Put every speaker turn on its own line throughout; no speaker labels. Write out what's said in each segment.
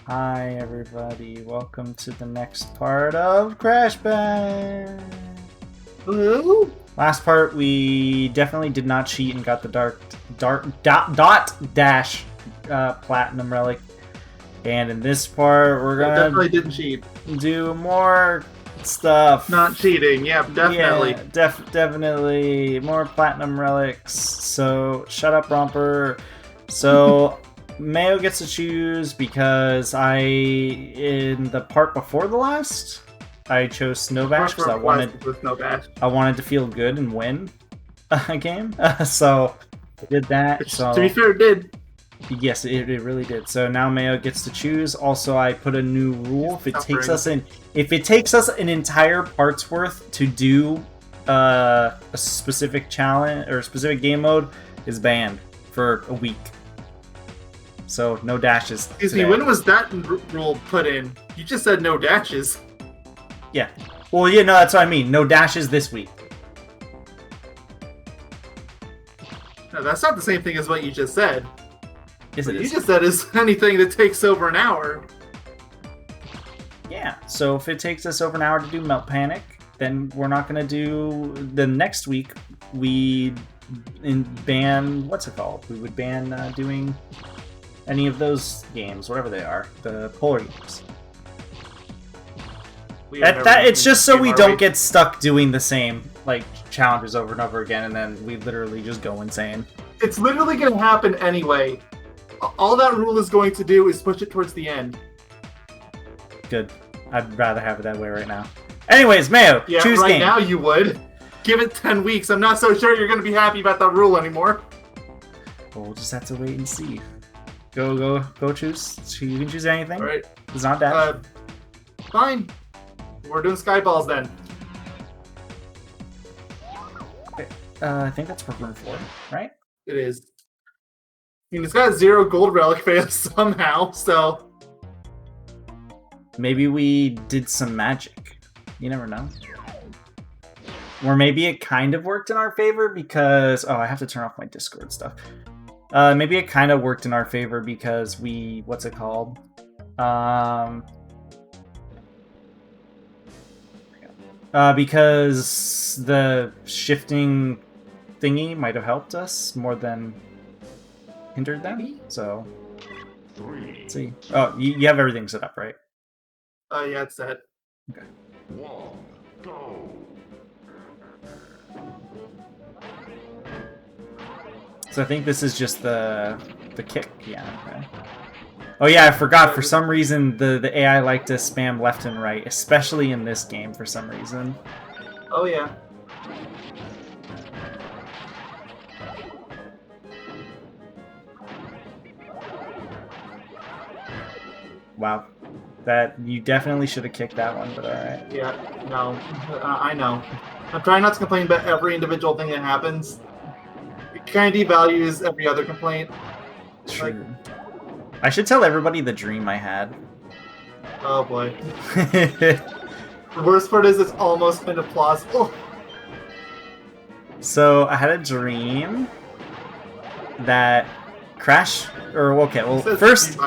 Hi everybody, welcome to the next part of Crash Bang!
Woo!
Last part we definitely did not cheat and got the dot dash platinum relic. And in this part we're gonna
Definitely didn't cheat.
do more stuff.
Not cheating, yeah, definitely.
Yeah, definitely more platinum relics. So shut up, Romper. So Mayo gets to choose because in the part before the last, I chose Snowbash because I wanted to feel good and win a game. So I did that.
Which,
so
to be fair, it did.
Yes, it really did. So now Mayo gets to choose. Also, I put a new rule. If it takes us an entire part's worth to do a specific challenge or a specific game mode, is banned for a week. So no dashes.
Excuse me, when was that rule put in? You just said no dashes.
Yeah. Well, yeah, no, that's what I mean. No dashes this week.
No, that's not the same thing as what you just said.
Yes,
What
it
you
is.
just said is anything that takes over an hour.
Yeah. So if it takes us over an hour to do Melt Panic, then we're not going to do the next week. We ban what's it called? We would ban doing any of those games, whatever they are, the polar games. It's just so we don't get stuck doing the same like challenges over and over again, and then we literally just go insane.
It's literally going to happen anyway. All that rule is going to do is push it towards the end.
Good. I'd rather have it that way right now. Anyways, Mayo,
Yeah,
choose
right
game.
now you would. Give it 10 weeks. I'm not so sure you're going to be happy about that rule anymore.
Well, we'll just have to wait and see. Go choose. You can choose anything.
All right.
It's not that.
Fine. We're doing Skyballs then.
I think that's for room 4, right?
It is. I mean, it's got 0 gold relic phase somehow, so...
Maybe we did some magic. You never know. Or maybe it kind of worked in our favor because... Oh, I have to turn off my Discord stuff. Maybe it kind of worked in our favor because we... What's it called? Because the shifting thingy might have helped us more than hindered them. So... Let's see. Oh, you have everything set up, right?
Yeah, it's set.
Okay.
1, go.
So I think this is just the kick. Yeah. Okay. Oh yeah, I forgot. For some reason, the AI like to spam left and right, especially in this game. For some reason.
Oh yeah.
Wow. That you definitely should have kicked that one, but all right.
Yeah, no. I know. I'm trying not to complain about every individual thing that happens. It kind of devalues every other complaint.
True. I should tell everybody the dream I had.
Oh boy. The worst part is it's almost kind of plausible.
So I had a dream that Crash, or okay, well, the first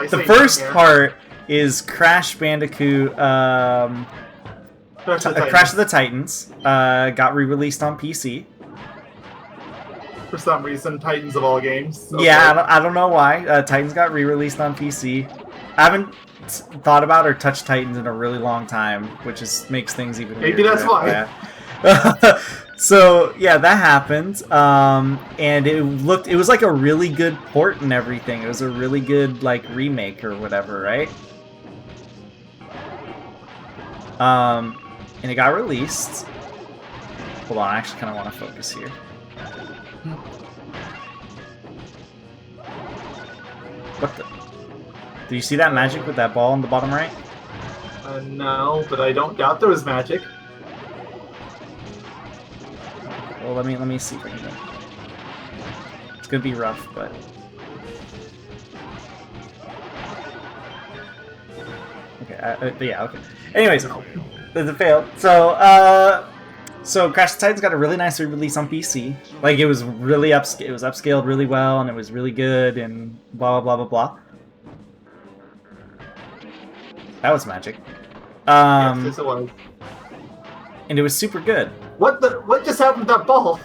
part is Crash Bandicoot, Crash of the Titans, got re-released on PC.
For some reason, Titans of all games.
Okay. Yeah, I don't know why. Titans got re-released on PC. I haven't thought about or touched Titans in a really long time, which makes things even weirder.
Maybe that's why.
Yeah. So yeah, that happened, and it was like a really good port and everything. It was a really good like remake or whatever, right? And it got released. Hold on, I actually kind of want to focus here. What the? Do you see that magic with that ball on the bottom right?
No, but I don't doubt there was magic.
Well, let me see if I can. It's gonna be rough, but okay. Yeah, okay. Anyways, it failed. So Crash of the Titans got a really nice re-release on PC. Like it was really it was upscaled really well, and it was really good, and blah blah blah blah blah. That was magic.
Yes, it was.
And it was super good.
What just happened to that ball?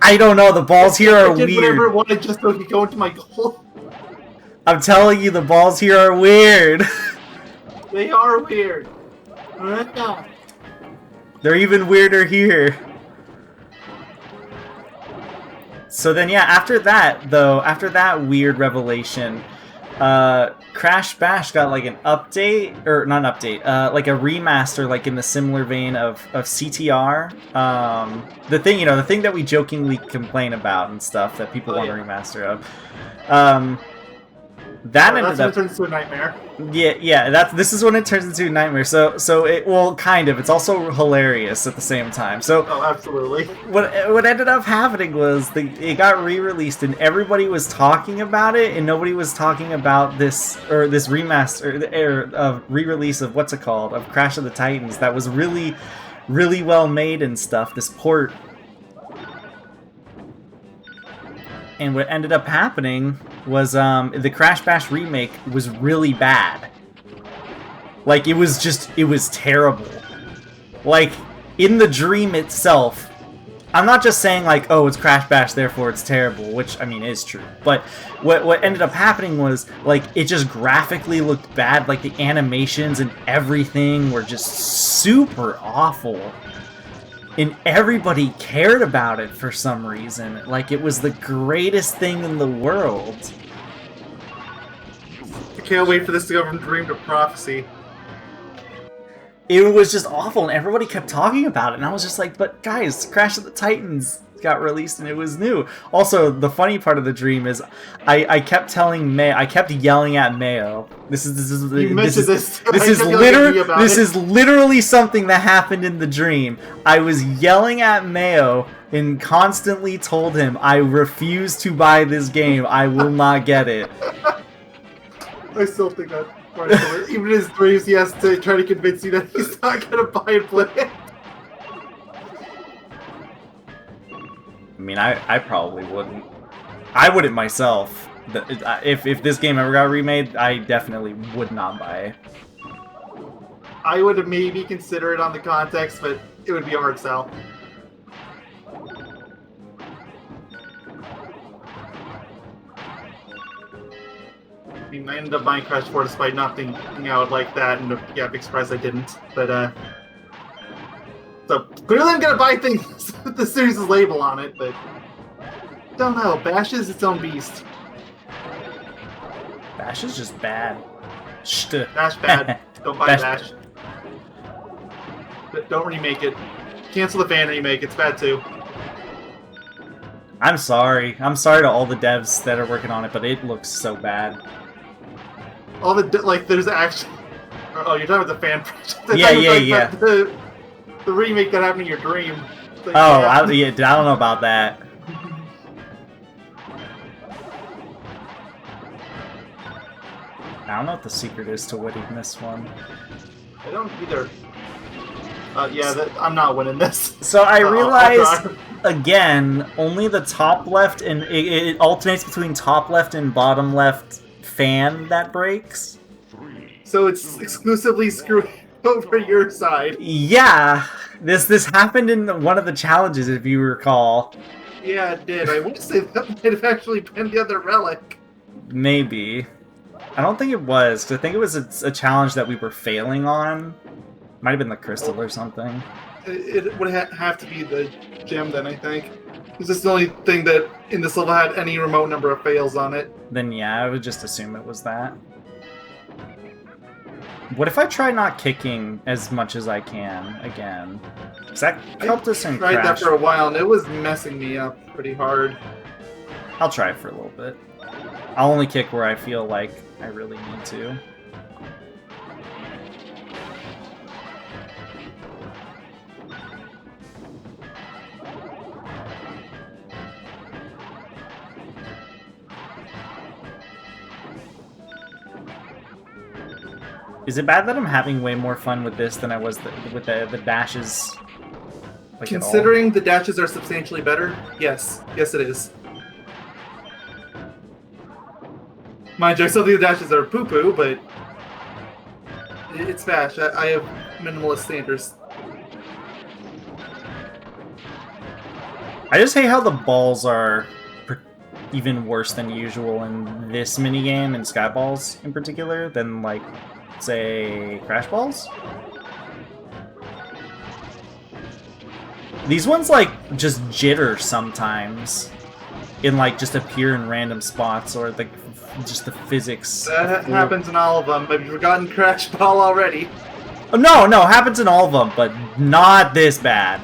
I don't know. The balls here are
I did whatever
weird.
I wanted just so it could go into my goal.
I'm telling you, the balls here are weird.
They are weird.
They're even weirder here. So then, yeah, after that weird revelation, Crash Bash got like an update, or not an update, like a remaster, like in the similar vein of CTR. The thing that we jokingly complain about and stuff that people want a remaster of. That ended up
turns into a nightmare.
Yeah. This is when it turns into a nightmare. So kind of. It's also hilarious at the same time. So
oh, absolutely.
What ended up happening was it got re-released and everybody was talking about it, and nobody was talking about this remaster of re-release of what's it called, of Crash of the Titans that was really, really well made and stuff. This port. And what ended up happening was the Crash Bash remake was really bad. Like, it was terrible. Like, in the dream itself, I'm not just saying, like, oh, it's Crash Bash, therefore it's terrible, which, I mean, is true. But what ended up happening was, like, it just graphically looked bad. Like, the animations and everything were just super awful. And everybody cared about it for some reason. Like, it was the greatest thing in the world.
I can't wait for this to go from dream to prophecy.
It was just awful, and everybody kept talking about it. And I was just like, but guys, Crash of the Titans got released and it was new. Also, the funny part of the dream is I kept telling May, I kept yelling at Mayo. This is literally something that happened in the dream. I was yelling at Mayo and constantly told him, I refuse to buy this game. I will not get it.
I still think that part of it. Even in his dreams, he has to try to convince you that he's not gonna buy and play it.
I mean, I probably wouldn't. I wouldn't myself. If this game ever got remade, I definitely would not buy it.
I would maybe consider it on the context, but it would be a hard sell. I mean, I ended up buying Crash 4 despite not thinking I would like that, and yeah, big surprise I didn't. But, so, clearly I'm gonna buy things with the series' label on it, but don't know. Bash is its own beast.
Bash is just bad.
Bash bad. Don't buy Bash. But don't remake it. Cancel the fan remake. It's bad too.
I'm sorry. I'm sorry to all the devs that are working on it, but it looks so bad.
All the there's actually. Oh, you're talking about the fan project.
Yeah.
The remake that happened in your dream.
Like, I don't know about that. I don't know what the secret is to winning this one.
I don't either. I'm not winning this.
So I realized, again, only the top left, and it alternates between top left and bottom left fan that breaks.
So it's exclusively screwing over your side.
Yeah, this happened in one of the challenges, if you recall.
Yeah, it did. I would say that might have actually been the other relic.
Maybe. I don't think it was, because I think it was a challenge that we were failing on. Might have been the crystal or something.
It would have to be the gem then, I think. Because it's the only thing that in this level had any remote number of fails on it.
Then yeah, I would just assume it was that. What if I try not kicking as much as I can again? Does that help us in Crash?
I tried that for a while, and it was messing me up pretty hard.
I'll try it for a little bit. I'll only kick where I feel like I really need to. Is it bad that I'm having way more fun with this than I was with the dashes? Like,
considering the dashes are substantially better, yes. Yes, it is. Mind you, some of the dashes are poo-poo, but It's Bash. I have minimalist standards.
I just hate how the balls are even worse than usual in this minigame, and Skyballs in particular, than, like, say, Crash Balls. These ones, like, just jitter sometimes, and, like, just appear in random spots, or just the physics.
That happens in all of them. Have you forgotten Crash Ball already?
Oh, no, happens in all of them, but not this bad.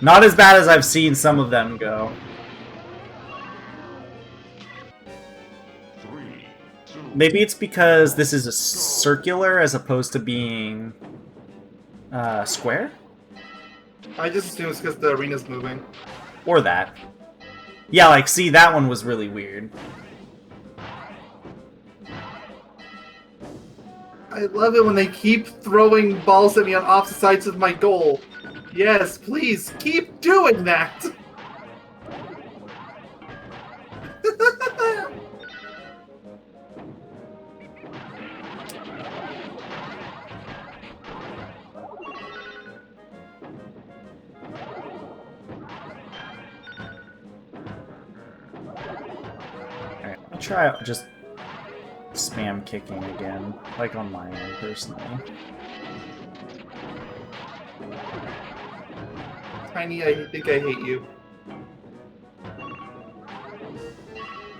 Not as bad as I've seen some of them go.
3, 2,
Maybe it's because this is a circular as opposed to being square?
I just assume it's because the arena's moving.
Or that. Yeah, like, see, that one was really weird.
I love it when they keep throwing balls at me on opposite sides of my goal. Yes, please, keep doing that!
Alright, I'll try just spam kicking again, like on my end, personally.
Tiny, I think I hate you.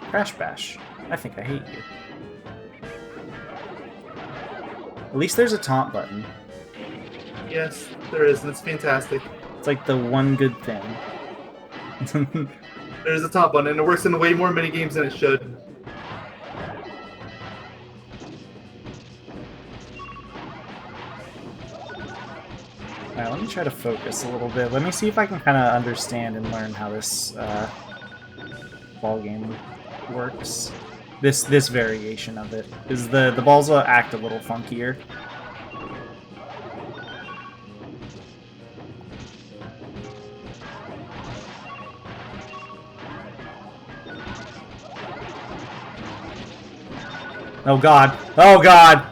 Crash Bash. I think I hate you. At least there's a taunt button.
Yes, there is, and it's fantastic.
It's like the one good thing.
There's a top button, and it works in way more minigames than it should.
Alright, let me try to focus a little bit. Let me see if I can kind of understand and learn how this ball game works. This variation of it. Because the balls will act a little funkier. Oh god. Oh god!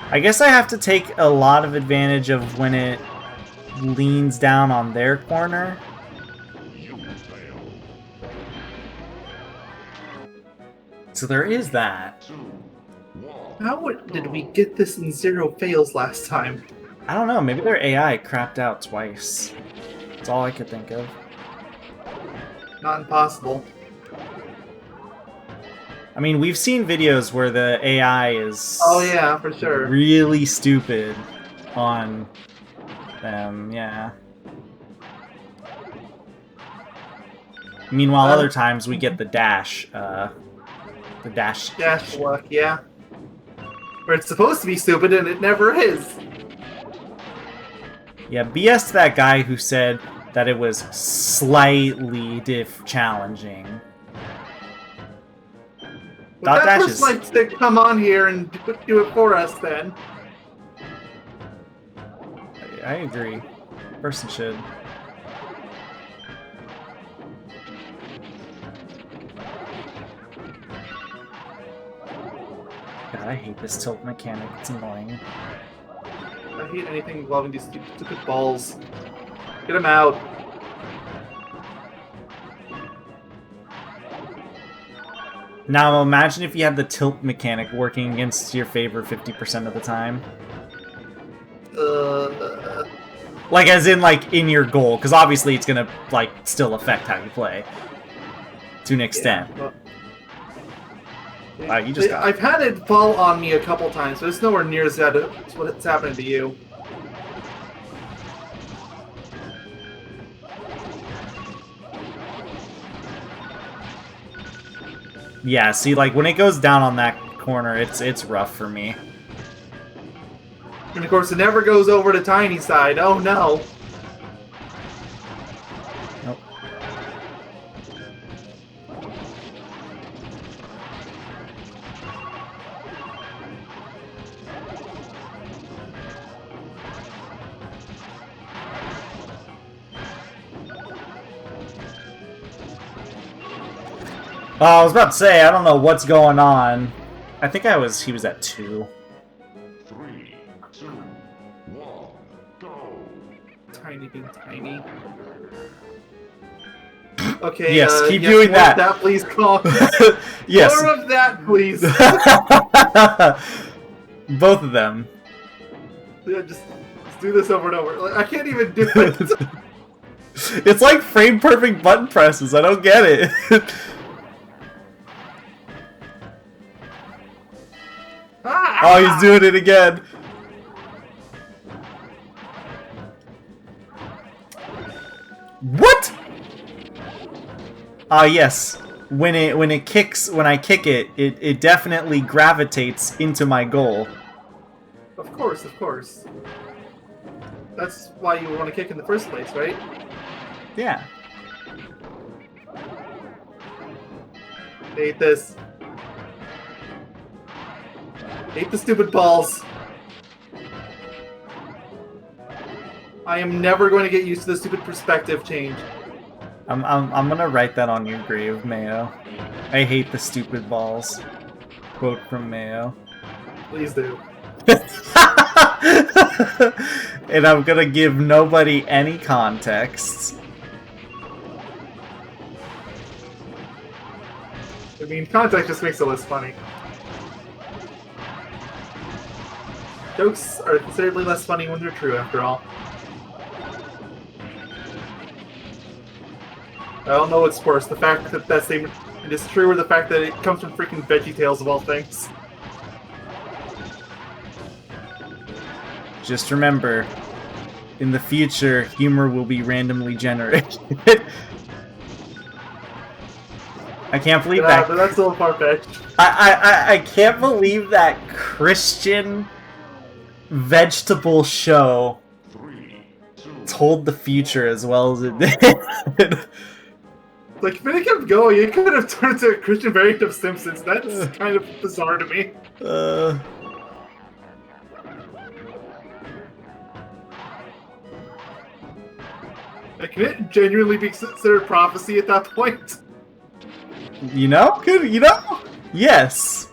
I guess I have to take a lot of advantage of when it leans down on their corner.
you fail.
So there is that.
2, 1.
How did we get this in 0 fails last time?
I don't know, maybe their AI crapped out twice. That's all I could think of.
Not impossible.
I mean, we've seen videos where the AI is
Oh yeah, for sure.
really stupid on them, yeah. Meanwhile, other times we get the dash
Dash luck, yeah. Where it's supposed to be stupid and it never is.
Yeah, BS to that guy who said that it was slightly challenging.
But
Dot
that
dash
person likes to come on here and do it for us then.
I agree. Person should. God, I hate this tilt mechanic. It's annoying.
I hate anything involving these stupid balls. Get them out.
Now imagine if you had the tilt mechanic working against your favor 50% of the time. Like, as in, like, in your goal, because obviously it's gonna, like, still affect how you play. To an extent.
Yeah,
Wow, you just got...
I've had it fall on me a couple times, but it's nowhere near as bad as what's happening to you.
Yeah, see, like, when it goes down on that corner, it's rough for me.
And of course, it never goes over to Tiny side. Oh no.
Nope. I was about to say, I don't know what's going on. I think he was at 2.
3, 2, 1, go.
Tiny being tiny. Okay.
Yes, keep
yes,
doing
more
that.
Of that, please, call.
Yes.
More of that, please.
Both of them.
Yeah, just do this over and over. Like, I can't even do it.
It's like frame perfect button presses. I don't get it. Oh, he's doing it again. What? Ah, yes. When I kick it, it definitely gravitates into my goal.
Of course, of course. That's why you want to kick in the first place, right?
Yeah.
Hate this. Hate the stupid balls. I am never going to get used to the stupid perspective change.
I'm gonna write that on your grave, Mayo. I hate the stupid balls. Quote from Mayo.
Please do.
And I'm gonna give nobody any context.
I mean, context just makes it less funny. Jokes are considerably less funny when they're true, after all. I don't know what's worse, the fact that that statement is true or the fact that it comes from freaking VeggieTales of all things.
Just remember, in the future, humor will be randomly generated. I can't believe
Yeah,
that.
but that's a little far-fetched.
I can't believe that Christian vegetable show
3, 2,
told the future as well as it did.
Like, if it kept going, it could have turned into a Christian variant of Simpsons. That's kind of bizarre to me. Like, can it genuinely be considered prophecy at that point?
You know? Good, you know? Yes.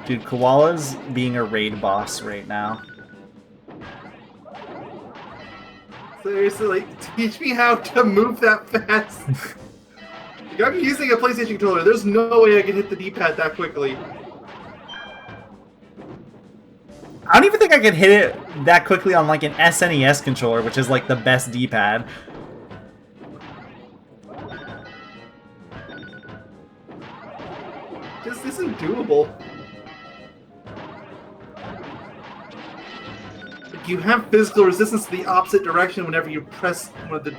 Dude, Koala's being a raid boss right now.
Seriously, like, teach me how to move that fast. Like, I'm using a PlayStation controller. There's no way I can hit the D-pad that quickly.
I don't even think I could hit it that quickly on like an SNES controller, which is like the best D-pad.
Just isn't doable. Like, you have physical resistance to the opposite direction whenever you press one of the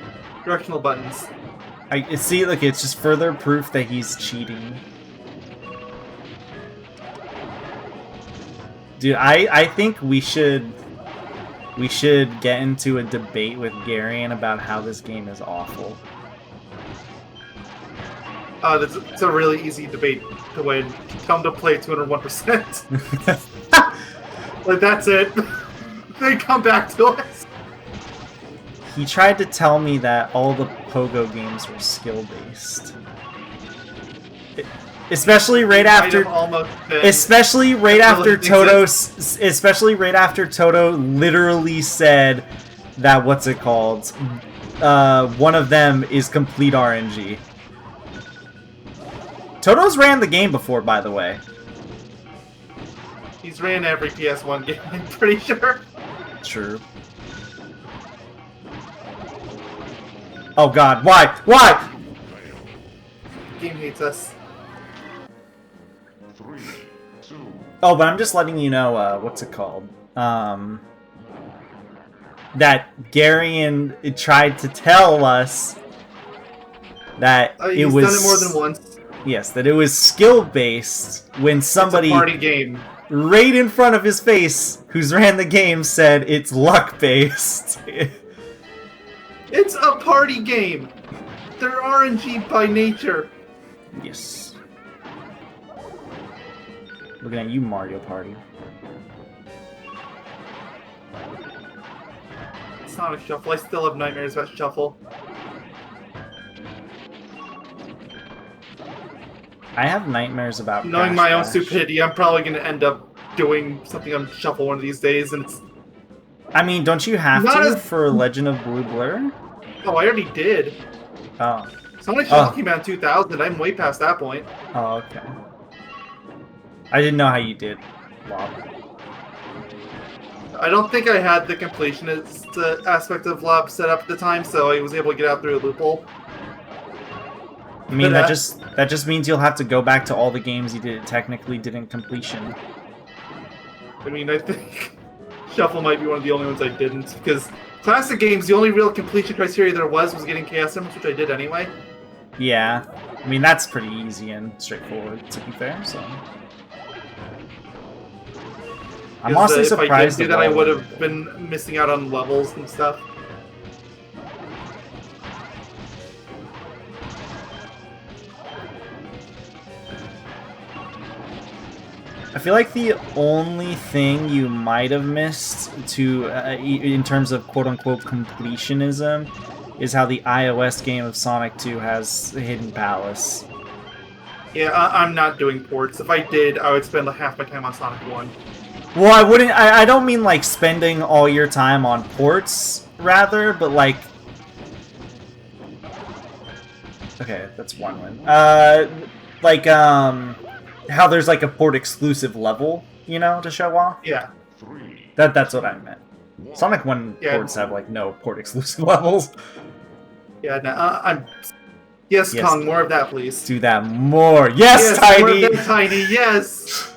directional buttons.
I see. Look, it's just further proof that he's cheating. Dude, I think we should get into a debate with Garion about how this game is awful.
It's a really easy debate to win. Come to play 201%. Like, that's it. They come back to us.
He tried to tell me that all the Pogo games were skill-based. Especially right after Toto literally said that one of them is complete RNG. Toto's ran the game before, by the way.
He's ran every PS1 game, I'm pretty sure.
True. Oh god, why? Why?
The game hates us.
3, 2,
Oh, but I'm just letting you know, what's it called? That Garion tried to tell us that it
He's
was...
done it more than once.
Yes, that it was skill-based when somebody
It's a party game.
right in front of his face, who's ran the game, said it's luck-based.
It's a party game. They're RNG by nature.
Yes. Looking at you, Mario Party.
Sonic Shuffle. I still have nightmares about Shuffle.
I have nightmares about
Knowing
Crash
my own
Bash.
stupidity, I'm probably going to end up doing something on Shuffle one of these days, and it's...
I mean, don't you have
Not
to
as-
for Legend of Blue Blur?
Oh, I already did.
Oh.
Sonic Shuffle
Oh.
came out in 2000. I'm way past that point.
Oh, okay. I didn't know how you did. Wow.
I don't think I had the completionist aspect of Lob set up at the time, so I was able to get out through a loophole.
I mean,
But,
that just means you'll have to go back to all the games you technically didn't completion.
I mean, I think Shuffle might be one of the only ones I didn't, because classic games, the only real completion criteria there was getting Chaos Emeralds, which I did anyway.
Yeah. I mean, that's pretty easy and straightforward, to be fair, so... I'm
'Cause,
honestly
if I did
surprised
do
at
that, I
all.
would have been missing out on levels and stuff.
I feel like the only thing you might have missed to, in terms of quote-unquote completionism, is how the iOS game of Sonic 2 has Hidden Palace.
Yeah, I'm not doing ports. If I did, I would spend like half my time on Sonic 1.
Well, I wouldn't. I don't mean like spending all your time on ports, rather, but like. Okay, that's one win. Like how there's like a port exclusive level, you know, to show off.
Yeah.
3,
That's what I meant. Sonic 1
Yeah.
ports have like no port exclusive levels.
Yeah, no, I'm... Yes,
Yes.
Kong, more of that, please.
Do that more. Yes,
More
Tiny.
of that, Tiny, yes!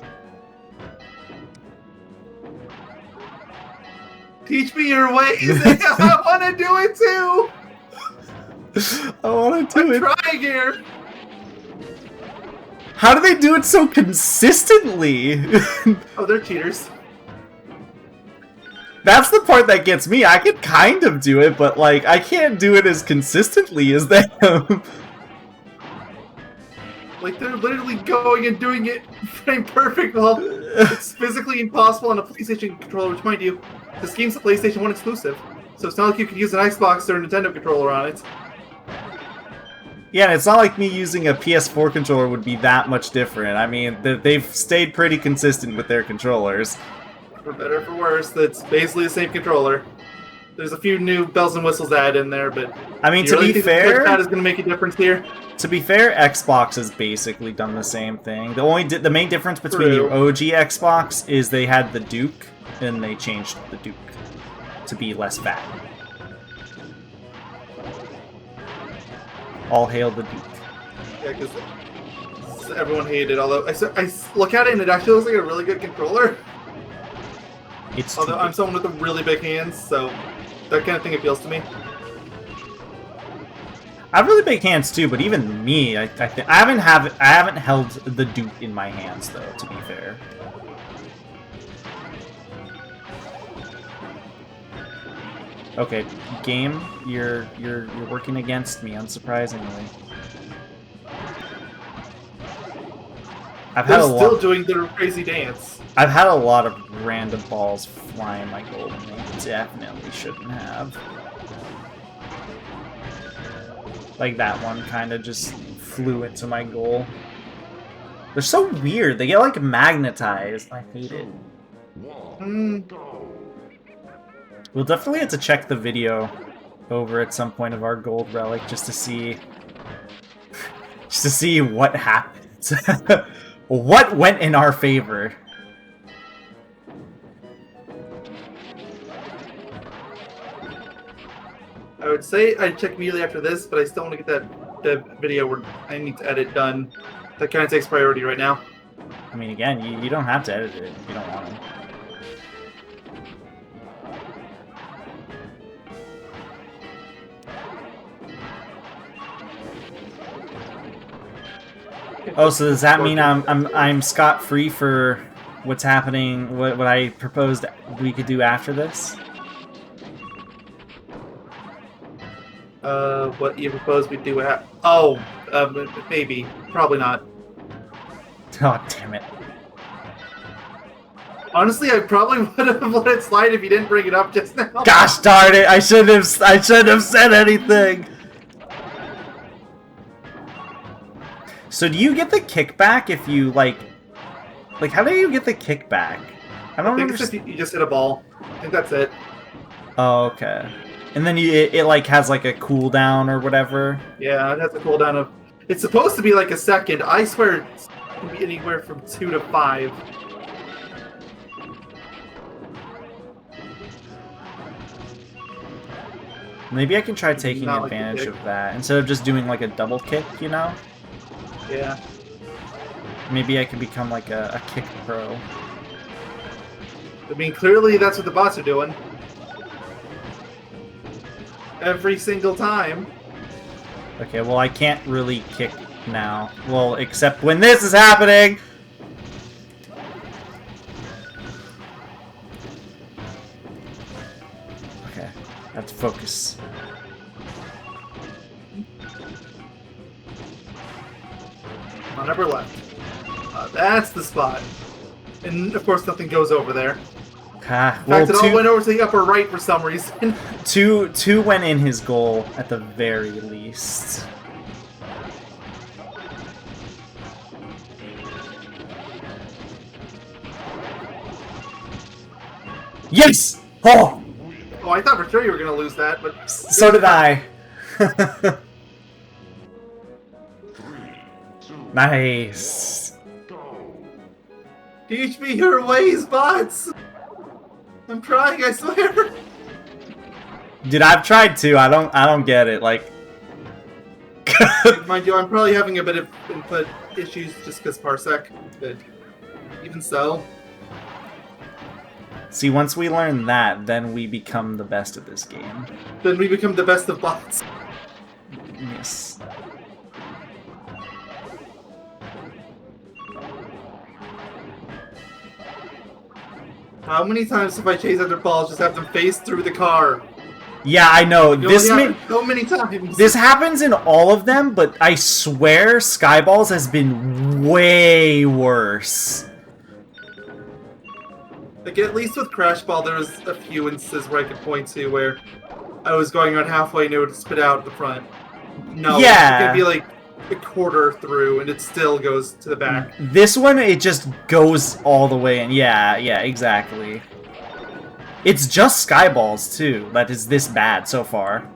Teach me your ways! I want to do it too!
I want to do
I'm
it.
trying here!
How do they do it so consistently?
Oh, they're cheaters.
That's the part that gets me. I can kind of do it, but like I can't do it as consistently as them.
Like, they're literally going and doing it frame perfect while it's physically impossible on a PlayStation controller, which, mind you, this game's a PlayStation 1 exclusive. So it's not like you could use an Xbox or a Nintendo controller on it.
Yeah, and it's not like me using a PS4 controller would be that much different. I mean, they've stayed pretty consistent with their controllers.
For better or for worse, that's basically the same controller. There's a few new bells and whistles added in there, but
I mean,
you
to
really
be
think the
fair,
touchpad is going to make a difference here?
Xbox has basically done the same thing. The main difference between
True.
the OG Xbox is they had the Duke, and they changed the Duke to be less fat. All hail the Duke.
Yeah, because everyone hated it. Although I look at it and it actually looks like a really good controller.
It's too
Although I'm
big.
someone with really big hands, so that kind of thing appeals to me.
I have really big hands too, but even me, I haven't held the Duke in my hands though. To be fair. Okay, game, you're working against me, unsurprisingly. I've had
They're
a
still
lot.
doing their crazy dance.
I've had a lot of random balls fly in my goal, and they definitely shouldn't have. Like that one kind of just flew into my goal. They're so weird. They get like magnetized. I hate it.
1, go!
We'll definitely have to check the video over at some point of our gold relic just to see what happened. What went in our favor.
I would say I'd check immediately after this, but I still want to get that video where I need to edit done. That kind of takes priority right now.
I mean, again, you don't have to edit it if you don't want to. Oh, so does that mean I'm scot-free for what's happening? What I proposed we could do after this?
What you propose we do? Maybe, probably not.
Oh, damn it!
Honestly, I probably would have let it slide if you didn't bring it up just now.
Gosh darn it! I shouldn't have said anything. So do you get the kickback if you like how do you get the kickback? I don't
I think it's
understand.
just you just hit a ball. I think that's it.
Oh, okay. And then it like has like a cooldown or whatever.
Yeah, it has a cooldown of. It's supposed to be like a second. I swear it can be anywhere from 2 to 5.
Maybe I can try taking
Not like a
advantage
kick.
of that instead of just doing like a double kick, you know?
Yeah.
Maybe I can become like a kick pro.
I mean, clearly that's what the bots are doing. Every single time.
Okay, well I can't really kick now. Well, except when this is happening! Okay, I have to focus.
On upper left. That's the spot. And of course, nothing goes over there.
Ah,
In
well,
fact, it all went over to the upper right for some reason.
two went in his goal at the very least. Yes! Oh!
Oh, I thought for sure you were going to lose that, but...
So did I.
3, 2,
Nice.
go.
Teach me your ways, bots! I'm trying, I swear!
Dude, I've tried to. I don't get it. Like,
Mind you, I'm probably having a bit of input issues just because Parsec, but even so...
see, once we learn that, then we become the best at this game.
Then we become the best of bots.
Yes.
How many times have I chased after balls, just have them face through the car?
Yeah, I know.
It
This
only
may
happened so many times.
this happens in all of them, but I swear Skyballs has been way worse.
Like, at least with Crash Ball, there was a few instances where I could point to where I was going around halfway and it would spit out the front. No,
Yeah.
it could be like a quarter through and it still goes to the back.
This one, it just goes all the way in. Yeah, exactly. It's just Skyballs, too, that is this bad so far.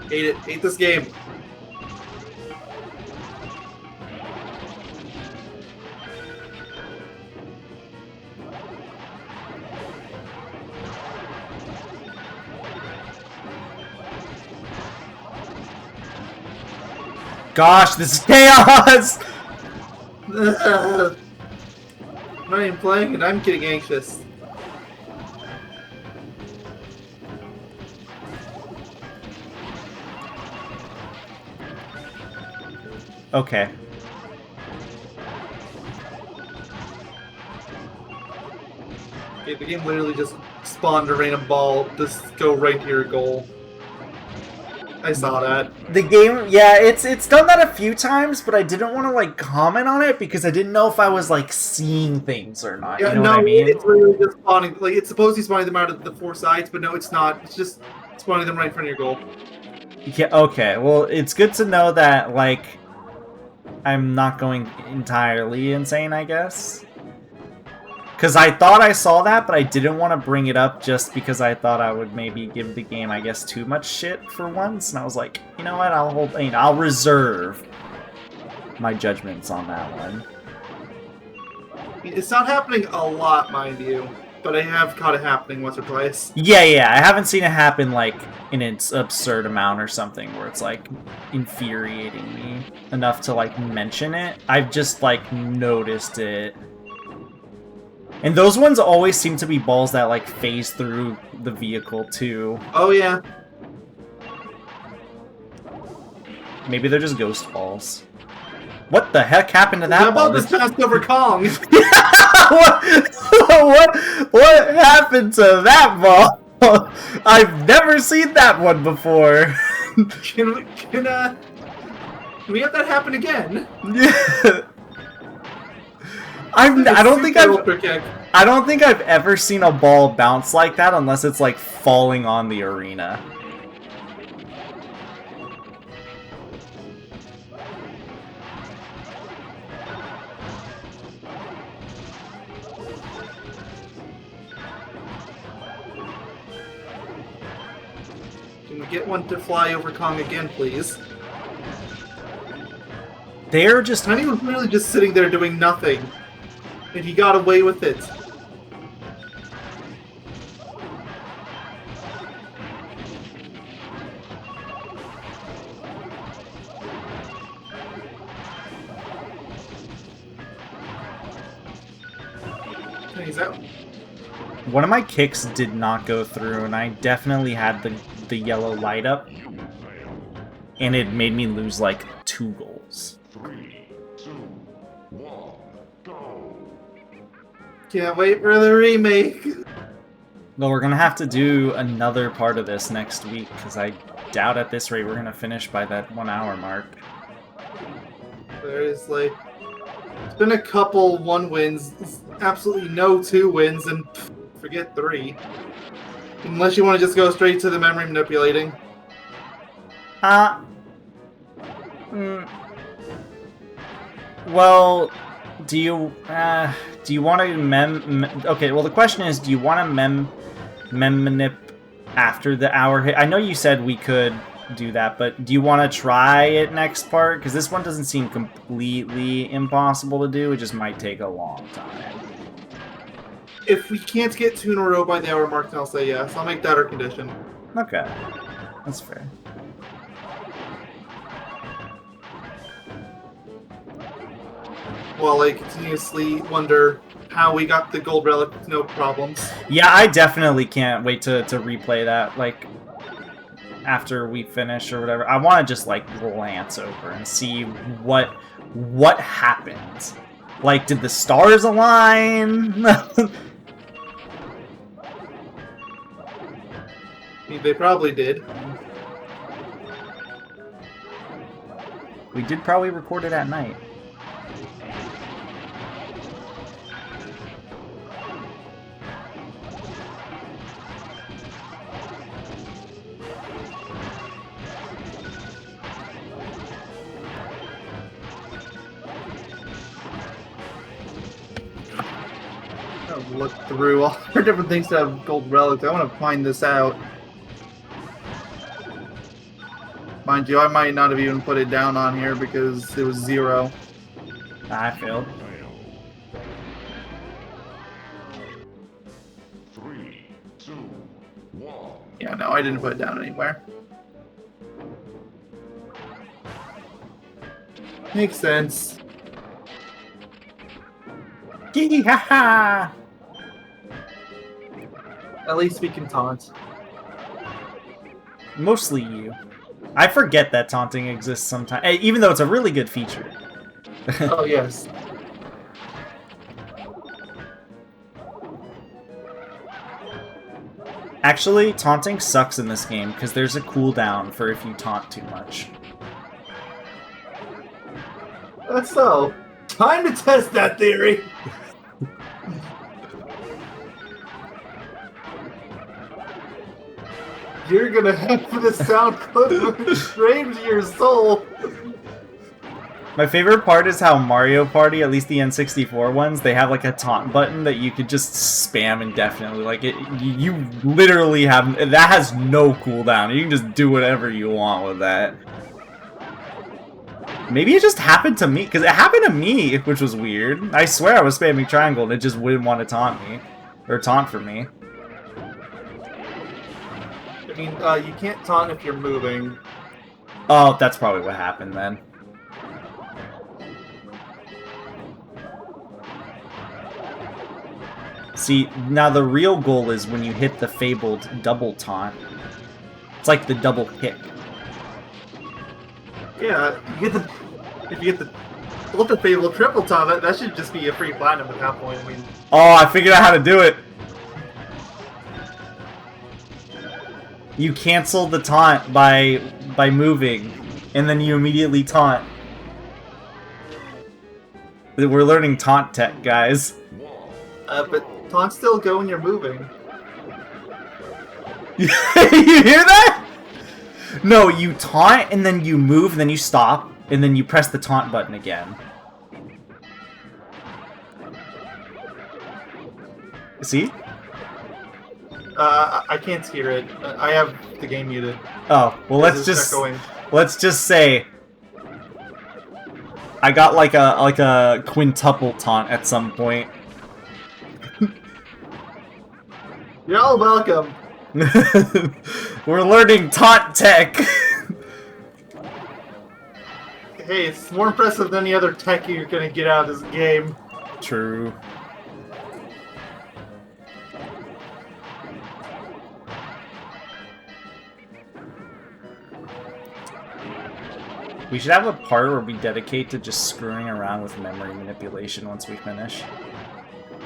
Hate it. Hate this game.
Gosh, this is chaos!
I'm not even playing and I'm getting anxious.
Okay.
Okay, the game literally just spawned a random ball, just go right to your goal. I saw that.
The game, yeah, it's done that a few times, but I didn't want to, like, comment on it because I didn't know if I was, like, seeing things or not.
Yeah,
You know
no,
what I mean?
it's literally just spawning. Like, it's supposed to be spawning them out of the 4 sides, but no, it's not. It's just spawning them right in front of your goal.
Yeah, okay. Well, it's good to know that, like, I'm not going entirely insane, I guess. Because I thought I saw that, but I didn't want to bring it up just because I thought I would maybe give the game, I guess, too much shit for once. And I was like, you know what? I'll reserve my judgments on that one.
It's not happening a lot, mind you, but I have caught it happening once or twice.
Yeah, I haven't seen it happen, like, in an absurd amount or something where it's, like, infuriating me enough to, like, mention it. I've just, like, noticed it. And those ones always seem to be balls that, like, phase through the vehicle, too.
Oh, yeah.
Maybe they're just ghost balls. What the heck happened to that
How
ball?
about this passed over Kong?
what happened to that ball? I've never seen that one before.
Can We have that happen again.
I don't think I've
Ultra kick.
I don't think I've ever seen a ball bounce like that unless it's like falling on the arena.
Can we get one to fly over Kong again, please?
They're just
Tiny was really just sitting there doing nothing. And he got away with it. Tiny's out.
one of my kicks did not go through, and I definitely had the yellow light up, and it made me lose like 2 goals.
3, 2, 1, go.
Can't wait for the remake.
Well, we're gonna have to do another part of this next week, because I doubt at this rate we're gonna finish by that 1 hour mark.
There's like, it's been a couple 1 wins, absolutely no 2 wins, and forget 3. Unless you want to just go straight to the memory manipulating.
Well, do you want to okay, well the question is, do you want to mem manip after the hour hit? I know you said we could do that, but do you want to try it next part? Because this one doesn't seem completely impossible to do, it just might take a long time.
If we can't get 2 in a row by the hour mark, then I'll say yes. I'll make that our condition.
Okay, that's fair.
While I continuously wonder how we got the gold relic with no problems.
Yeah, I definitely can't wait to replay that, like, after we finish or whatever. I want to just, like, glance over and see what happened. Like, did the stars align?
I mean, they probably did.
We did probably record it at night.
I've looked through all the different things to have gold relics. I want to find this out. Mind you, I might not have even put it down on here because it was 0.
I failed.
Fail. 3, 2, 1.
Yeah, no, I didn't put it down anywhere. Makes sense.
Haha!
At least we can taunt.
Mostly you. I forget that taunting exists sometimes, even though it's a really good feature.
Oh, yes.
Actually, taunting sucks in this game, because there's a cooldown for if you taunt too much.
That's so. Time to test that theory. You're gonna have this sound clip straight to your soul.
My favorite part is how Mario Party, at least the N64 ones, they have like a taunt button that you could just spam indefinitely. Like, you literally have... That has no cooldown. You can just do whatever you want with that. Maybe it just happened to me, because it happened to me, which was weird. I swear I was spamming triangle and it just wouldn't want to taunt me. Or taunt for me.
I mean, you can't taunt if you're moving.
Oh, that's probably what happened then. See, now the real goal is when you hit the fabled double taunt. It's like the double kick.
Yeah, if you get the ultra fable triple taunt, that should just be a free platinum at that point. I mean,
Oh, I figured out how to do it! You cancel the taunt by moving, and then you immediately taunt. We're learning taunt tech, guys.
But taunts still go when you're moving.
You hear that? No, you taunt and then you move, and then you stop, and then you press the taunt button again. See?
I can't hear it. I have the game muted.
Oh, well, let's just say I got like a quintuple taunt at some point.
You're all welcome.
We're learning taunt tech.
Hey, it's more impressive than any other tech you're gonna get out of this game.
True. We should have a part where we dedicate to just screwing around with memory manipulation once we finish.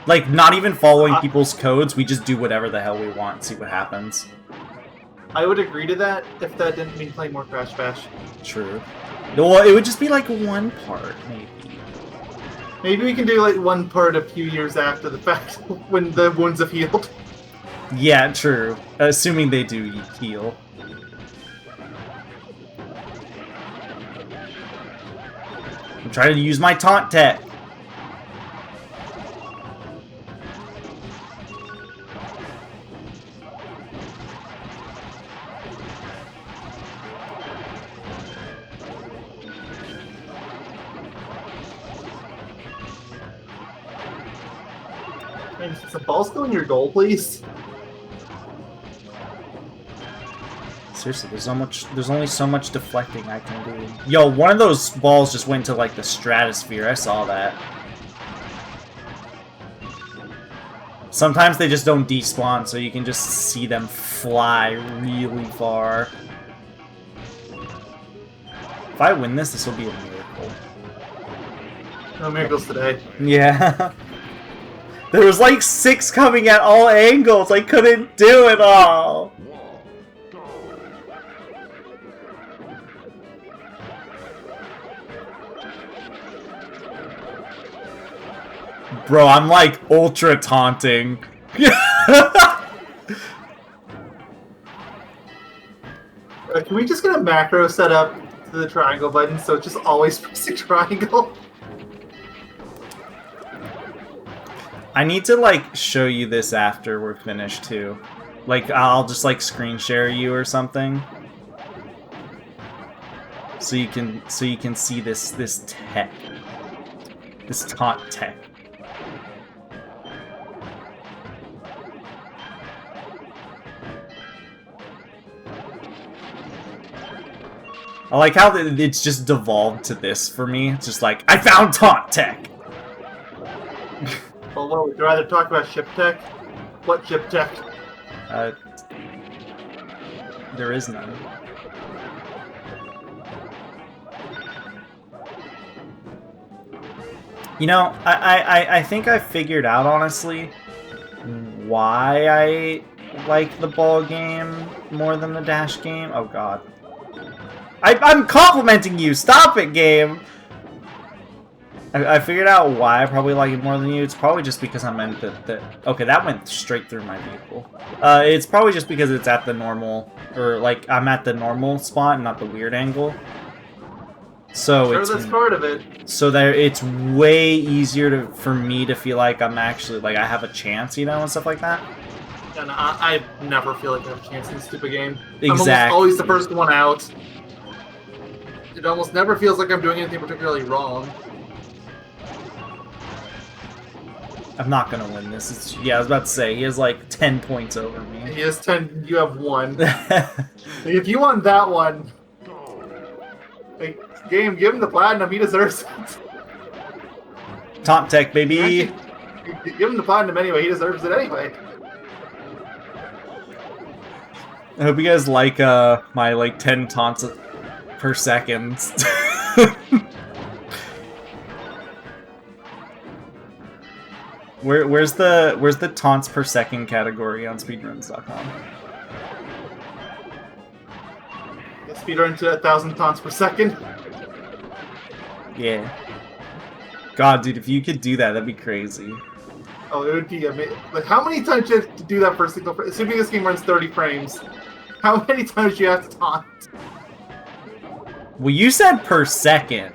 Like, not even following people's codes, we just do whatever the hell we want and see what happens.
I would agree to that if that didn't mean playing more Crash Bash.
True. Well, it would just be like one part, maybe.
Maybe we can do like one part a few years after the fact, when the wounds have healed.
Yeah, true. Assuming they do heal. I'm trying to use my taunt tech.
And the balls go in your goal, please.
Seriously, there's only so much deflecting I can do. Yo, one of those balls just went to like the stratosphere. I saw that. Sometimes they just don't despawn, so you can just see them fly really far. If I win this will be a miracle.
No miracles today.
Yeah. There was like 6 coming at all angles. I couldn't do it all. Bro, I'm like ultra taunting.
Can we just get a macro set up to the triangle button so it's just always pressing triangle?
I need to like show you this after we're finished too. Like I'll just like screen share you or something. So you can see this tech. This taunt tech. I like how it's just devolved to this for me. It's just like, I found taunt tech!
Well, what, would you rather talk about ship tech? What ship tech?
There is none. You know, I think I figured out, honestly, why I like the ball game more than the dash game. Oh god. I'm complimenting you! Stop it, game! I figured out why I probably like it more than you. It's probably just because I'm in the... Okay, that went straight through my vehicle. It's probably just because it's at the normal... Or, like, I'm at the normal spot and not the weird angle. So
Sure,
it's...
that's part of it.
So there, it's way easier for me to feel like I'm actually... Like, I have a chance, you know, and stuff like that.
And I never feel like I have a chance in this stupid game.
Exactly.
I'm almost always the first one out. It almost never feels like I'm doing anything particularly wrong.
I'm not gonna win this. It's, yeah, I was about to say, he has like 10 points over me.
He has 10, you have 1. If you won that one, like, game, give him the platinum, he deserves it.
Taunt tech, baby!
Give him the platinum anyway, he deserves it anyway.
I hope you guys like my like 10 taunts per second. Where's the taunts per second category on speedruns.com?
Speedrun to 1,000 taunts per second.
Yeah. God, dude, if you could do that, that'd be crazy.
Oh, it would be amazing. Like, how many times do you have to do that for a single frame? Assuming this game runs 30 frames, how many times do you have to taunt?
Well, you said per second.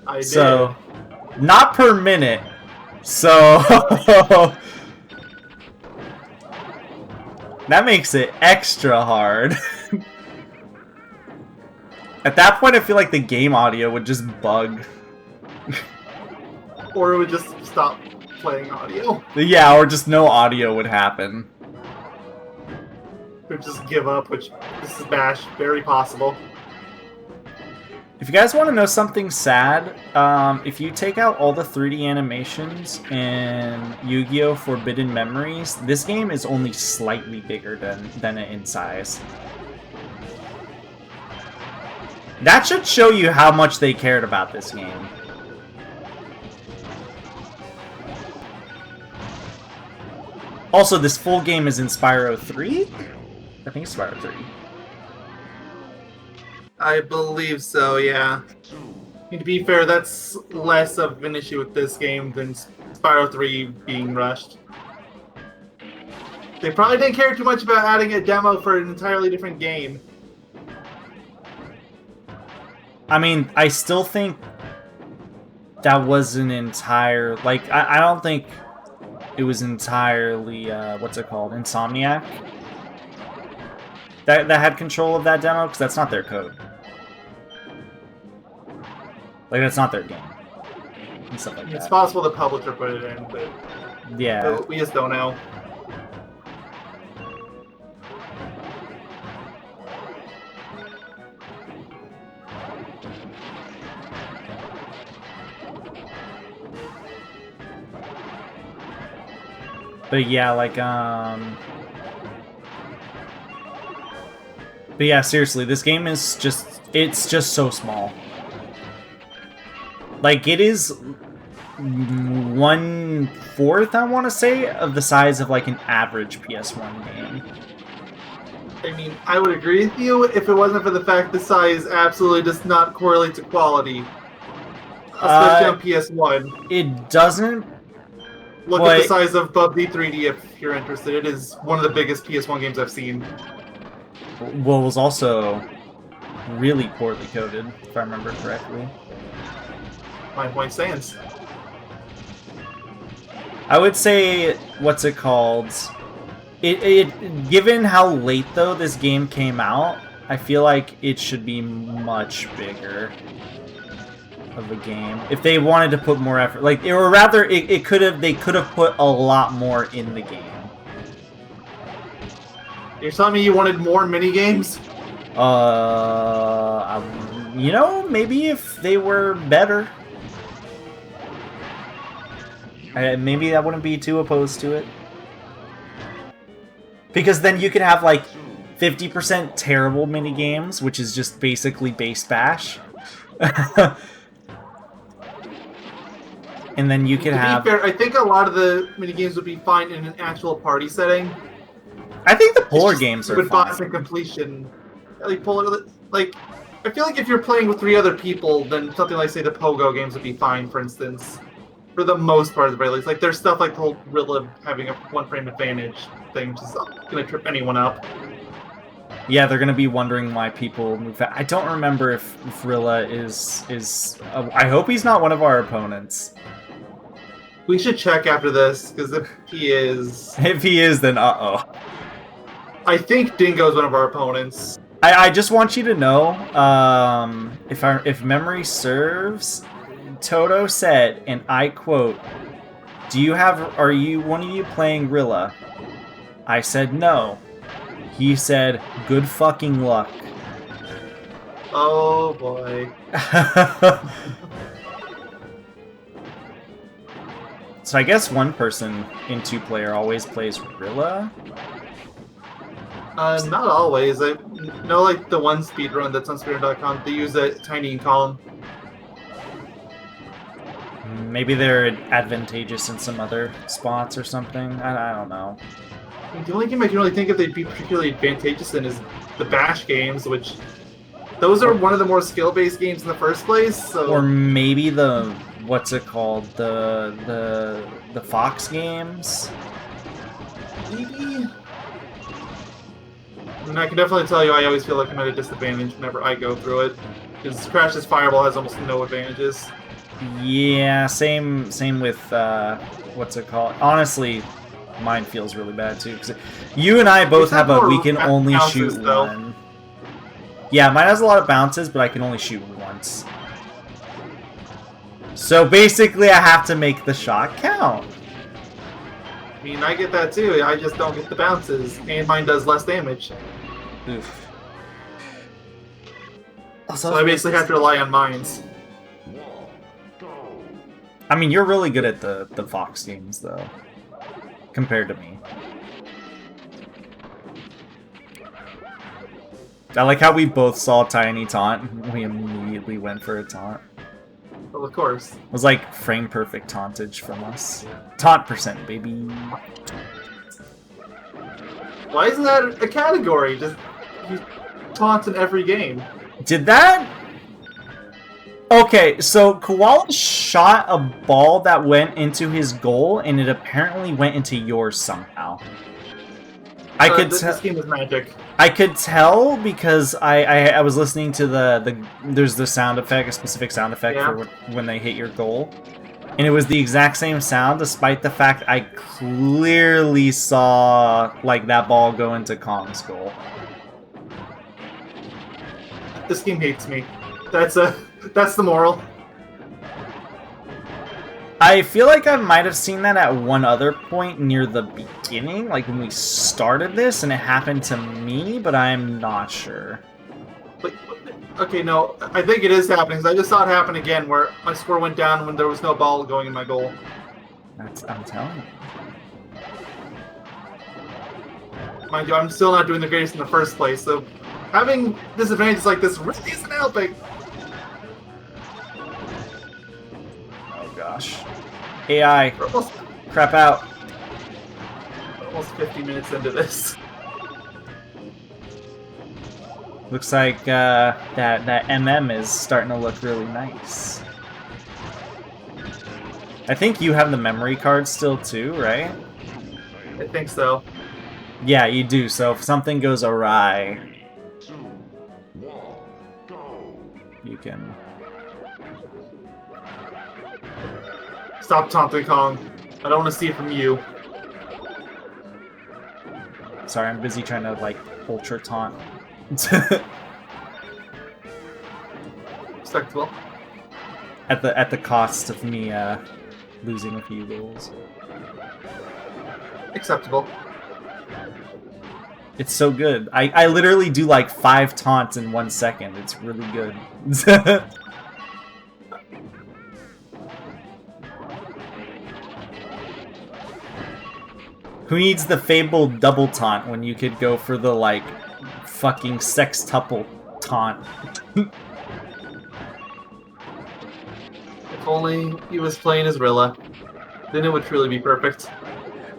I did.
So, not per minute. So, that makes it extra hard. At that point, I feel like the game audio would just bug.
Or it would just stop playing audio.
Yeah, or just no audio would happen.
Or just give up, which this is Bash, very possible.
If you guys want to know something sad, if you take out all the 3D animations in Yu-Gi-Oh! Forbidden Memories, this game is only slightly bigger than it in size. That should show you how much they cared about this game. Also, this full game is in Spyro 3? I think it's Spyro 3.
I believe so, yeah. And to be fair, that's less of an issue with this game than Spyro 3 being rushed. They probably didn't care too much about adding a demo for an entirely different game.
I mean, I still think that was an entire... Like, I don't think it was entirely, what's it called? Insomniac? That had control of that demo? Because that's not their code. Like, that's not their game. And stuff like
It's
that.
possible the publisher put it in, but
Yeah.
we just don't know.
But yeah, like, But yeah, seriously, this game is just... It's just so small. Like, it is 1/4, I want to say, of the size of, like, an average PS1 game.
I mean, I would agree with you if it wasn't for the fact the size absolutely does not correlate to quality. Especially on PS1.
It doesn't...
Look at the size of Bubsy 3D if you're interested. It is one of the biggest PS1 games I've seen.
Well, it was also really poorly coded, if I remember correctly.
My point stands.
I would say, what's it called? Given how late though this game came out, I feel like it should be much bigger of a game if they wanted to put more effort. Like, or rather, they could have put a lot more in the game.
You're telling me you wanted more mini games?
You know, maybe if they were better. Maybe I wouldn't be too opposed to it. Because then you could have, like, 50% terrible minigames, which is just basically base bash. And then you could have...
To be fair, I think a lot of the minigames would be fine in an actual party setting.
I think the Polar games are
with
fun.
boss and completion. Like, Polar, like, I feel like if you're playing with 3 other people, then something like, say, the Pogo games would be fine, for instance. For the most part, at the very least. Like, there's stuff like the whole Rilla having a 1-frame advantage thing, which is going to trip anyone up.
Yeah, they're gonna be wondering why people move fast. I don't remember if Rilla is. I hope he's not one of our opponents.
We should check after this, because if he is...
If he is, then uh-oh.
I think Dingo's one of our opponents.
I just want you to know, if memory serves, Toto said, and I quote, are you one of you playing Rilla? I said no. He said, good fucking luck.
Oh boy.
So I guess one person in 2-player always plays Rilla?
Not always. I know, like, the one speedrun that's on speedrun.com, they use a tiny column.
Maybe they're advantageous in some other spots or something. I don't know.
I mean, the only game I can really think of they'd be particularly advantageous in is the Bash games, which... Those are one of the more skill-based games in the first place, so...
Or maybe the what's it called? The Fox games.
Maybe. And I can definitely tell you, I always feel like I'm at a disadvantage whenever I go through it, because Crash's Fireball has almost no advantages.
Yeah, same with what's it called? Honestly, mine feels really bad too. Cause you and I both have we can only shoot one. Yeah, mine has a lot of bounces, but I can only shoot once. So basically, I have to make the shot count.
I mean, I get that too. I just don't get the bounces, and mine does less damage.
Oof.
So I basically have to rely on mines.
I mean, you're really good at the Fox games, though, compared to me. I like how we both saw Tiny Taunt. We immediately went for a taunt.
Well, of course.
It was like frame perfect tauntage from us. Taunt percent, baby.
Why isn't that a category? Just you taunt in every game.
Did that? Okay, so Koala shot a ball that went into his goal, and it apparently went into yours somehow. I could
this game is magic.
I could tell because I was listening to there's the sound effect, a specific sound effect for when they hit your goal, and it was the exact same sound, despite the fact I clearly saw like that ball go into Kong's goal.
This game hates me. That's the moral.
I feel like I might have seen that at one other point near the beginning, like when we started this, and it happened to me, but I'm not sure.
But, okay, no, I think it is happening, because I just saw it happen again, where my score went down when there was no ball going in my goal.
I'm telling you.
Mind you, I'm still not doing the greatest in the first place, so having disadvantages like this really isn't helping.
Oh gosh. AI,
We're
crap out.
almost 50 minutes into this.
Looks like that MM is starting to look really nice. I think you have the memory card still too, right?
I think so.
Yeah, you do. So if something goes awry,
2, 1, go.
you can.
Stop taunting Kong. I don't want to see it from you.
Sorry, I'm busy trying to like ultra taunt.
Respectable.
at the cost of me losing a few goals.
Acceptable.
It's so good. I literally do like 5 taunts in 1 second. It's really good. Who needs the fabled double taunt when you could go for the like fucking sextuple taunt?
If only he was playing as Rilla, then it would truly be perfect.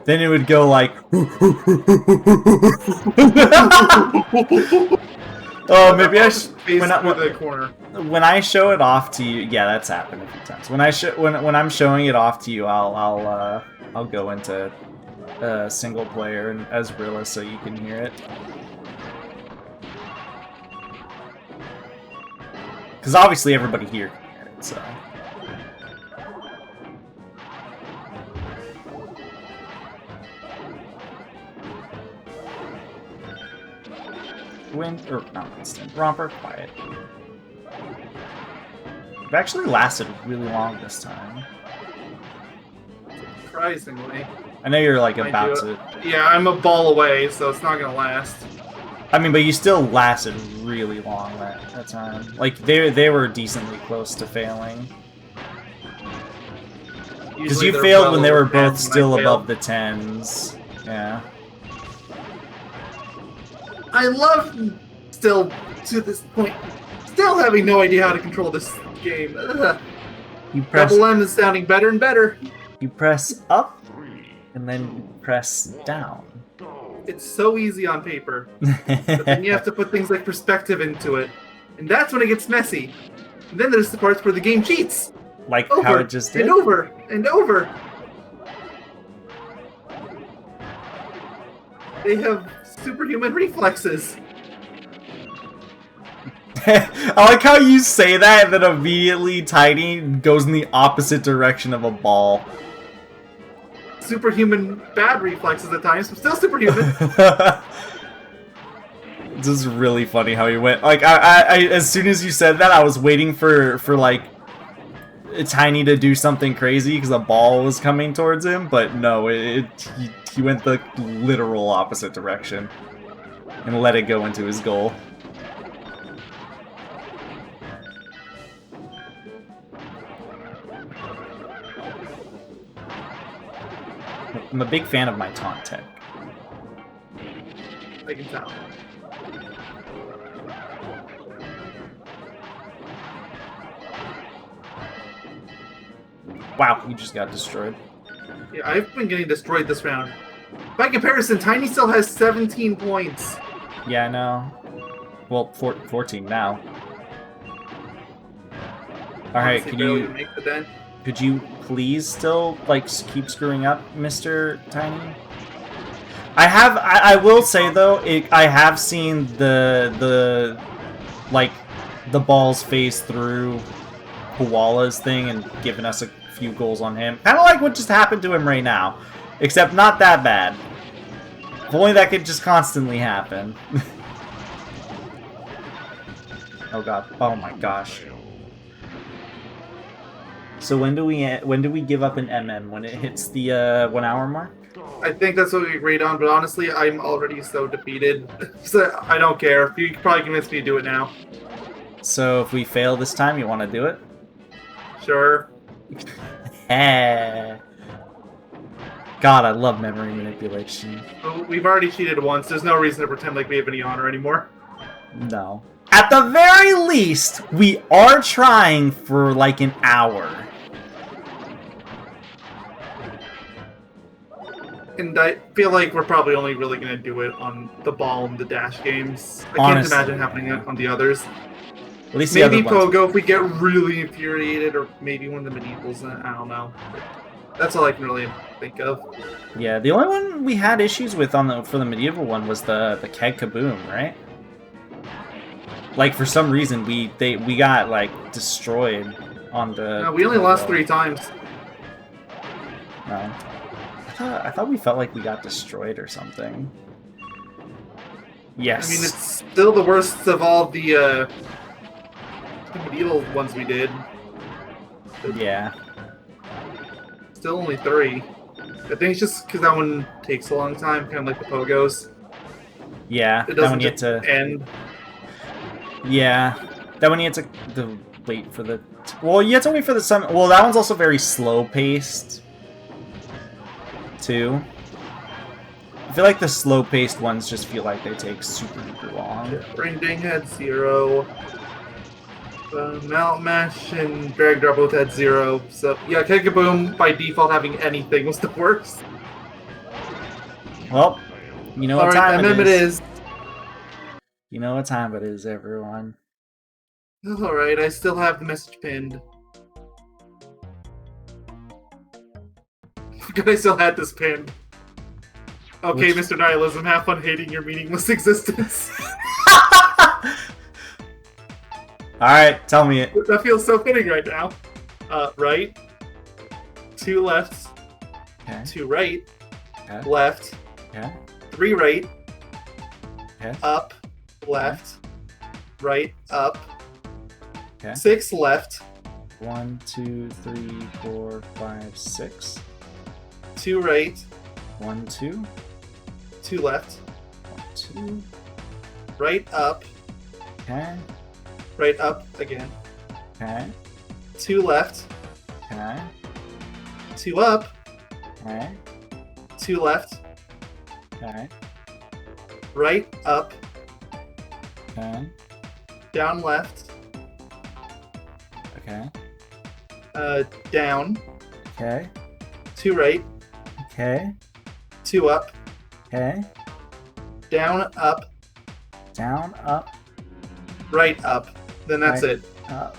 Then it would go like. Oh, maybe I should.
The corner.
When I show it off to you, yeah, that's happened a few times. When I'm showing it off to you, I'll go into single player and as Rilla so you can hear it. Because obviously everybody here can hear it, so. Not Winston. Romper, quiet. It actually lasted really long this time.
Surprisingly.
I know you're like about to.
Yeah, I'm a ball away, so it's not gonna last.
I mean, but you still lasted really long that time. Like they were decently close to failing. Because you failed when they were both still above the 10s. Yeah.
I love, still, to this point, still having no idea how to control this game. Ugh.
You press.
Double M is sounding better and better.
You press up, and then you press down.
It's so easy on paper, but then you have to put things like perspective into it, and that's when it gets messy. And then there's the parts where the game cheats.
Like
Over
how it just did?
and over and over. They have superhuman reflexes.
I like how you say that and then immediately Tiny goes in the opposite direction of a ball.
Superhuman bad reflexes at times, but still superhuman.
This is really funny how he went. Like I as soon as you said that, I was waiting for like Tiny to do something crazy because a ball was coming towards him, but no, he went the literal opposite direction and let it go into his goal. I'm a big fan of my taunt tech.
I can tell.
Wow, you just got destroyed.
Yeah, I've been getting destroyed this round. By comparison, Tiny still has 17 points.
Yeah, I know. Well, 14 now. Alright,
Honestly,
could you please still, like, keep screwing up, Mr. Tiny? I will say, though, I have seen the balls phase through Koala's thing and given us a few goals on him. Kind of like what just happened to him right now. Except not that bad. If only that could just constantly happen. Oh god. Oh my gosh. So when do we give up an MM? When it hits the 1 hour mark?
I think that's what we agreed on, but honestly, I'm already so defeated. So I don't care. You could probably convince me to do it now.
So if we fail this time, you want to do it?
Sure.
God, I love memory manipulation.
We've already cheated once. There's no reason to pretend like we have any honor anymore.
No. At the very least, we are trying for like an hour.
And I feel like we're probably only really going to do it on the ball and the dash games. I
Honestly,
can't imagine happening on the others.
At least
Maybe
the other ones.
Pogo if we get really infuriated, or maybe one of the medievals. I don't know. That's all I can really think of.
Yeah, the only one we had issues with for the medieval one was the Keg Kaboom, right? Like for some reason we got like destroyed on the.
No, we only lost 3 times.
No. I thought we felt like we got destroyed or something. Yes.
I mean, it's still the worst of all the medieval ones we did.
Yeah.
Still only 3. I think it's just because that one takes a long time, kind of like the Pogos.
Yeah.
It
That one
doesn't
you had
just
to.
end.
Yeah. That one you had to wait for the. Well, you had to wait for the summon. Well, that one's also very slow paced. Too. I feel like the slow-paced ones just feel like they take super duper long.
Ring Ding had 0. Mount Mash and Drag Drop both had 0. So yeah, Kekaboom by default having anything was the worst.
Well, you know what
Alright,
time
it is.
You know what time it is, everyone.
Alright, I still have the message pinned. Good, I still had this pinned. Okay, Mr. Nihilism, have fun hating your meaningless existence.
Alright, tell me it.
That feels so fitting right now. Right. 2 left.
Okay.
2 right.
Okay.
Left.
Okay.
3 right.
Okay.
Up. Left. Right. Up.
Okay.
6 left.
1, 2, 3, 4, 5, 6.
2 right.
1, 2.
2 left.
1, 2.
Right up.
Okay.
Right up again.
Okay.
2 left.
Okay.
2 up.
Okay.
2 left.
Okay.
Right up.
Okay.
Down left.
Okay.
Down.
Okay.
2 right.
Okay.
2 up.
Okay.
Down up.
Down, up,
Right up. Then that's
Right.
it.
up.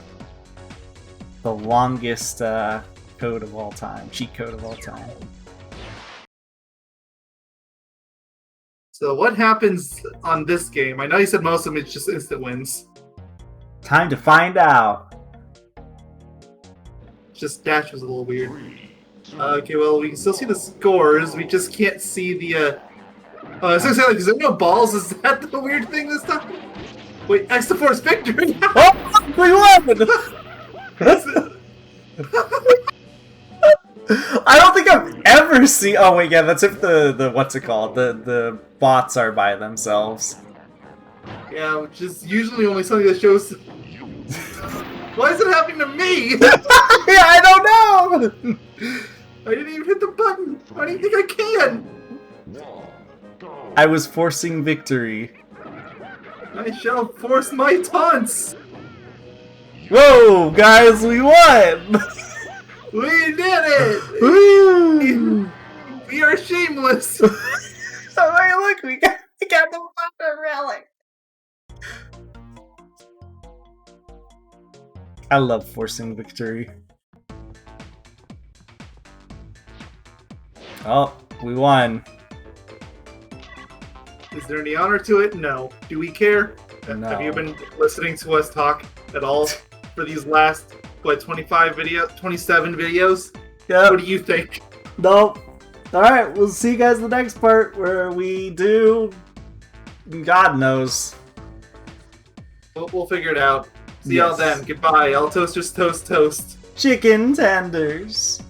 the longest code of all time, cheat code of all time.
So what happens on this game? I know you said most of them it's just instant wins.
Time to find out.
Just Dash was a little weird. Okay, well, we can still see the scores. We just can't see the, I was gonna say, like, is there no balls? Is that the weird thing this time? Wait, X to Force victory!
Oh, we won! I don't think I've ever seen. Oh wait, yeah, that's if the what's it called? The bots are by themselves.
Yeah, which is usually only something that shows. Why is it happening to me?
Yeah, I don't know.
I didn't even hit the button. I don't think I can.
I was forcing victory.
I shall force my taunts.
Whoa, guys, we won!
We did it.
Woo!
We are shameless.
Oh, hey, look, we got the Wonder Relic. I love forcing victory. Oh, we won.
Is there any honor to it? No. Do we care?
No.
Have you been listening to us talk at all for these last, 27 videos?
Yep.
What do you think?
Nope. Alright, we'll see you guys in the next part where we do... God knows.
We'll figure it out. See y'all
Yes.
then. Goodbye. All toasters toast toast.
Chicken tenders.